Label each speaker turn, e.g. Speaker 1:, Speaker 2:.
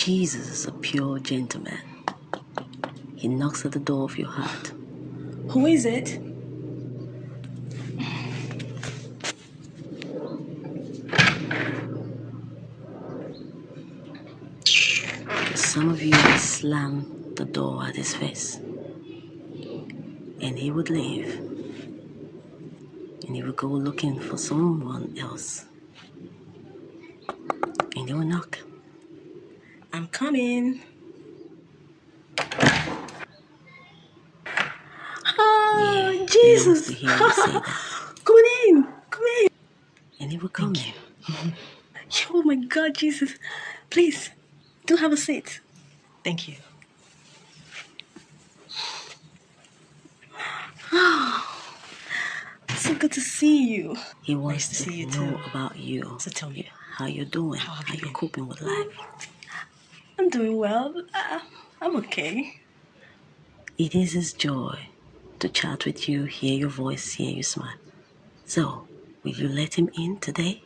Speaker 1: Jesus is a pure gentleman. He knocks at the door of your heart.
Speaker 2: Who is it?
Speaker 1: Some of you will slam the door at his face. And he would leave. And he would go looking for someone else. And he will knock.
Speaker 2: I'm coming. Oh,
Speaker 1: Yeah,
Speaker 2: Jesus.
Speaker 1: He wants to hear you say that.
Speaker 2: Come in. Come in.
Speaker 1: And he will come
Speaker 2: Thank
Speaker 1: in.
Speaker 2: Oh my God, Jesus. Please, do have a seat. Thank you. Oh, so good to see you.
Speaker 1: He wants
Speaker 2: Nice to
Speaker 1: to
Speaker 2: see you
Speaker 1: know
Speaker 2: too.
Speaker 1: about you.
Speaker 2: So tell me,
Speaker 1: how you're doing,
Speaker 2: how
Speaker 1: how
Speaker 2: you
Speaker 1: you're
Speaker 2: been?
Speaker 1: coping with life.
Speaker 2: I'm doing well. I'm okay.
Speaker 1: It is his joy to chat with you, hear your voice, hear you smile. So, will you let him in today?